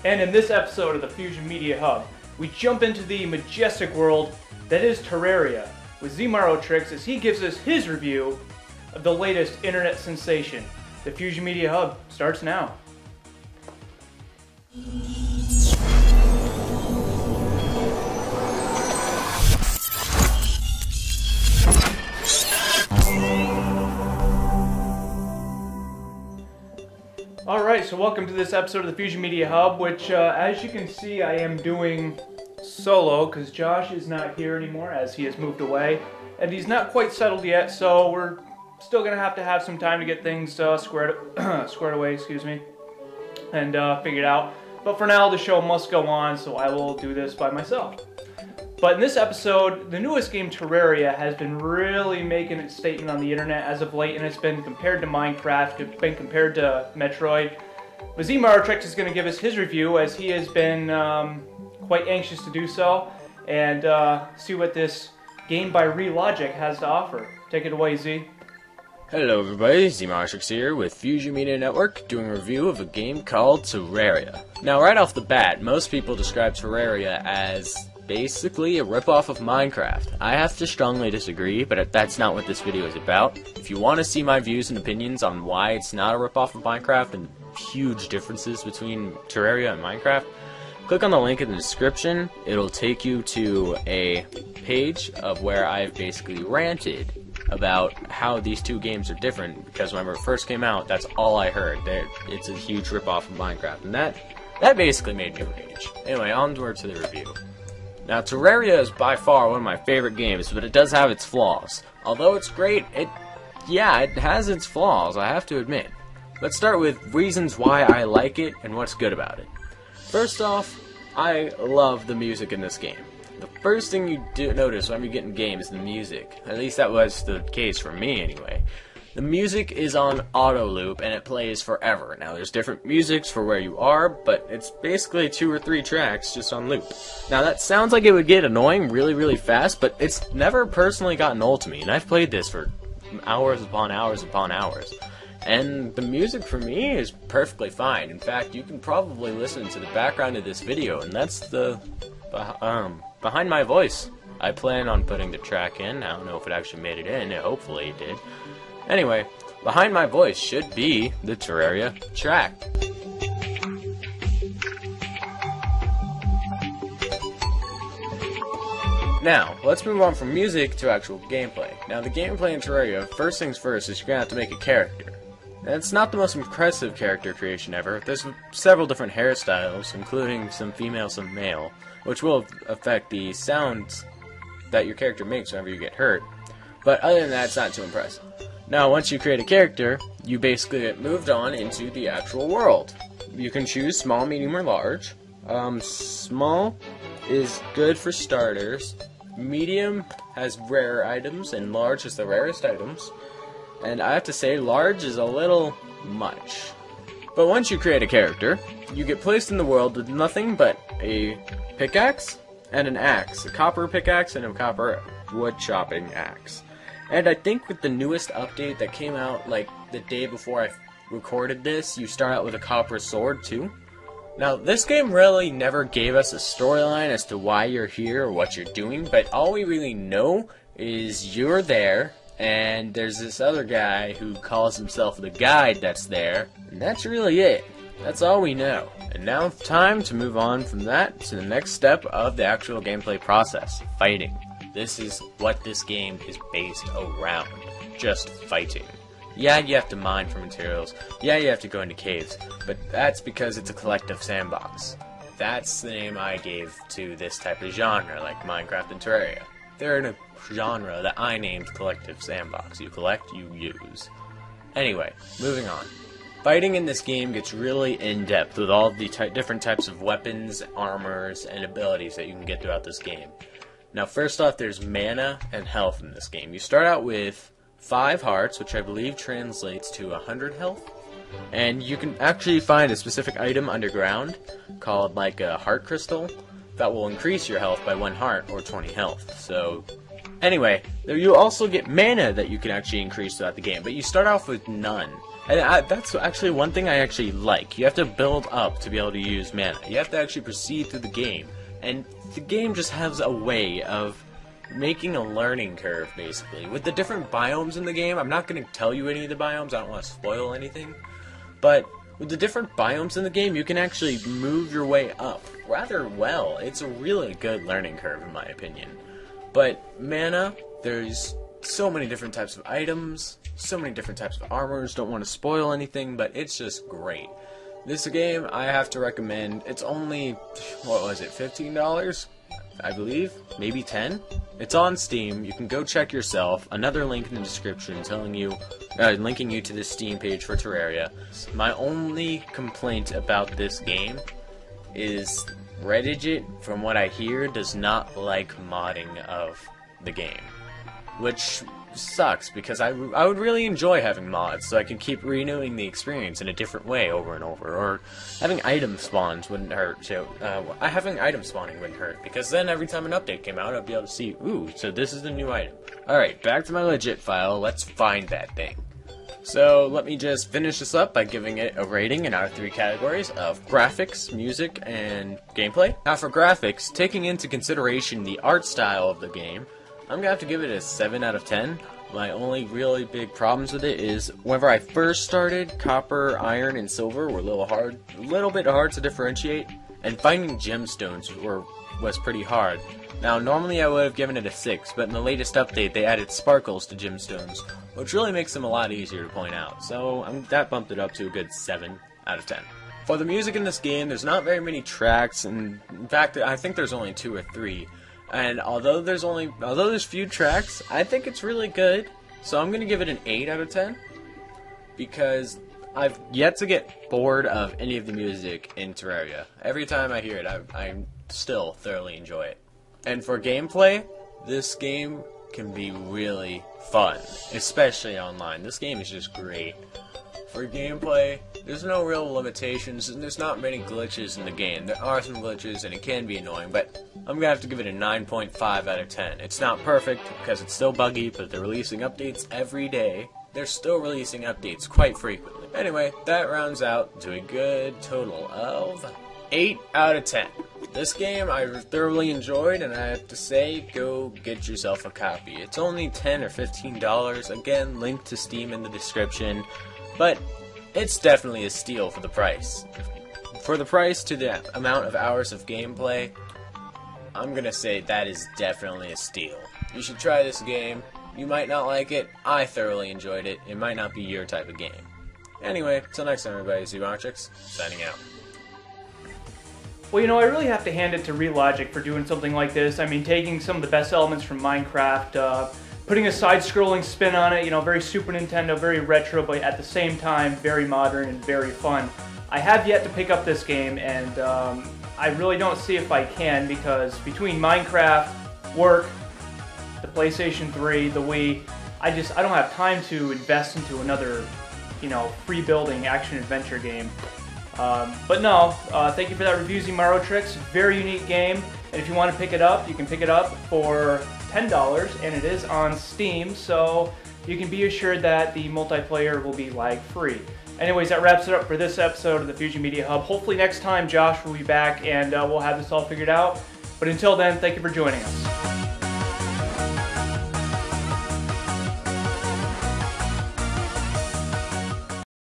And in this episode of the Fusion Media Hub, we jump into the majestic world that is Terraria with zmarotrix as he gives us his review of the latest internet sensation. The Fusion Media Hub starts now. Alright, so welcome to this episode of the Fusion Media Hub, which as you can see I am doing solo because Josh is not here anymore as he has moved away and he's not quite settled yet, so we're still going to have some time to get things squared away, excuse me, and figured out. But for now the show must go on, so I will do this by myself. But in this episode, the newest game, Terraria, has been really making its statement on the internet as of late, and it's been compared to Minecraft, it's been compared to Metroid. But zmarotrix is going to give us his review, as he has been quite anxious to do so, and see what this game by Relogic has to offer. Take it away, Z. Hello everybody, zmarotrix here with Fusion Media Network, doing a review of a game called Terraria. Now right off the bat, most people describe Terraria as basically a ripoff of Minecraft. I have to strongly disagree, but that's not what this video is about. If you want to see my views and opinions on why it's not a ripoff of Minecraft and huge differences between Terraria and Minecraft, click on the link in the description. It'll take you to a page of where I've basically ranted about how these two games are different, because when it first came out, that's all I heard, that it's a huge ripoff of Minecraft, and that basically made me rage. Anyway, onward to the review. Now, Terraria is by far one of my favorite games, but it does have its flaws. Although it's great, it has its flaws, I have to admit. Let's start with reasons why I like it and what's good about it. First off, I love the music in this game. The first thing you do notice when you get in game is the music. At least that was the case for me anyway. The music is on auto loop and it plays forever. Now there's different musics for where you are, but it's basically 2 or 3 tracks just on loop. Now that sounds like it would get annoying really fast, but it's never personally gotten old to me, and I've played this for hours upon hours upon hours. And the music for me is perfectly fine. In fact, you can probably listen to the background of this video, and that's the behind my voice. I plan on putting the track in. I don't know if it actually made it in. Hopefully it did. Anyway, behind my voice should be the Terraria track. Now, let's move on from music to actual gameplay. Now, the gameplay in Terraria, first things first, is you're going to have to make a character. And it's not the most impressive character creation ever. There's several different hairstyles, including some female, some male, which will affect the sounds that your character makes whenever you get hurt. But other than that, it's not too impressive. Now, once you create a character, you basically get moved on into the actual world. You can choose small, medium, or large. Small is good for starters. Medium has rare items, and large is the rarest items. And I have to say, large is a little much. But once you create a character, you get placed in the world with nothing but a pickaxe and an axe. A copper pickaxe and a copper wood chopping axe. And I think with the newest update that came out like the day before I recorded this, you start out with a copper sword too. Now, this game really never gave us a storyline as to why you're here or what you're doing, but all we really know is you're there, and there's this other guy who calls himself the guide that's there, and that's really it. That's all we know. And now it's time to move on from that to the next step of the actual gameplay process, fighting. This is what this game is based around, just fighting. Yeah, you have to mine for materials, yeah, you have to go into caves, but that's because it's a collective sandbox. That's the name I gave to this type of genre, like Minecraft and Terraria. They're in a genre that I named collective sandbox. You collect, you use. Anyway, moving on. Fighting in this game gets really in-depth with all the different types of weapons, armors, and abilities that you can get throughout this game. Now, first off, there's mana and health in this game. You start out with 5 hearts, which I believe translates to 100 health. And you can actually find a specific item underground called like a heart crystal that will increase your health by 1 heart or 20 health. So anyway, you also get mana that you can actually increase throughout the game, but you start off with none. And that's actually one thing I actually like. You have to build up to be able to use mana. You have to actually proceed through the game. And the game just has a way of making a learning curve, basically. With the different biomes in the game, I'm not going to tell you any of the biomes, I don't want to spoil anything. But with the different biomes in the game, you can actually move your way up rather well. It's a really good learning curve, in my opinion. But mana, there's so many different types of items, so many different types of armors. Don't want to spoil anything, but it's just great. This game, I have to recommend. It's only, what was it, $15? I believe, maybe 10. It's on Steam. You can go check yourself. Another link in the description telling you, linking you to the Steam page for Terraria. My only complaint about this game is Reddit, from what I hear, does not like modding of the game, which sucks because I would really enjoy having mods so I can keep renewing the experience in a different way over and over, or having item spawns wouldn't hurt too. Having item spawning wouldn't hurt because then every time an update came out I'd be able to see, ooh, so this is the new item. Alright, back to my legit file, let's find that thing. So let me just finish this up by giving it a rating in our 3 categories of graphics, music, and gameplay. Now for graphics, taking into consideration the art style of the game, I'm gonna have to give it a 7 out of 10. My only really big problems with it is whenever I first started, copper, iron, and silver were a little bit hard to differentiate, and finding gemstones was pretty hard. Now normally I would have given it a 6, but in the latest update they added sparkles to gemstones, which really makes them a lot easier to point out. So that bumped it up to a good 7 out of 10. For the music in this game, there's not very many tracks, and in fact I think there's only 2 or 3. And although there's few tracks, I think it's really good. So I'm gonna give it an 8 out of 10 because I've yet to get bored of any of the music in Terraria. Every time I hear it, I still thoroughly enjoy it. And for gameplay, this game can be really fun, especially online. This game is just great. For gameplay, there's no real limitations, and there's not many glitches in the game. There are some glitches, and it can be annoying, but I'm gonna have to give it a 9.5 out of 10. It's not perfect, because it's still buggy, but they're releasing updates every day. They're still releasing updates quite frequently. Anyway, that rounds out to a good total of 8 out of 10. This game I thoroughly enjoyed, and I have to say, go get yourself a copy. It's only $10 or $15, again, link to Steam in the description. But it's definitely a steal for the price. For the price to the amount of hours of gameplay, I'm gonna say that is definitely a steal. You should try this game. You might not like it. I thoroughly enjoyed it. It might not be your type of game. Anyway, till next time everybody, zmarotrix, signing out. Well, you know, I really have to hand it to Relogic for doing something like this. I mean, taking some of the best elements from Minecraft, putting a side-scrolling spin on it, you know, very Super Nintendo, very retro, but at the same time, very modern and very fun. I have yet to pick up this game, and I really don't see if I can, because between Minecraft, work, the PlayStation 3, the Wii, I don't have time to invest into another, you know, free-building action-adventure game. But no, thank you for that review, zmarotrix. Very unique game, and if you want to pick it up, you can pick it up for $10, and it is on Steam, so you can be assured that the multiplayer will be lag-free. Anyways, that wraps it up for this episode of the Fusion Media Hub. Hopefully next time Josh will be back and we'll have this all figured out. But until then, thank you for joining us.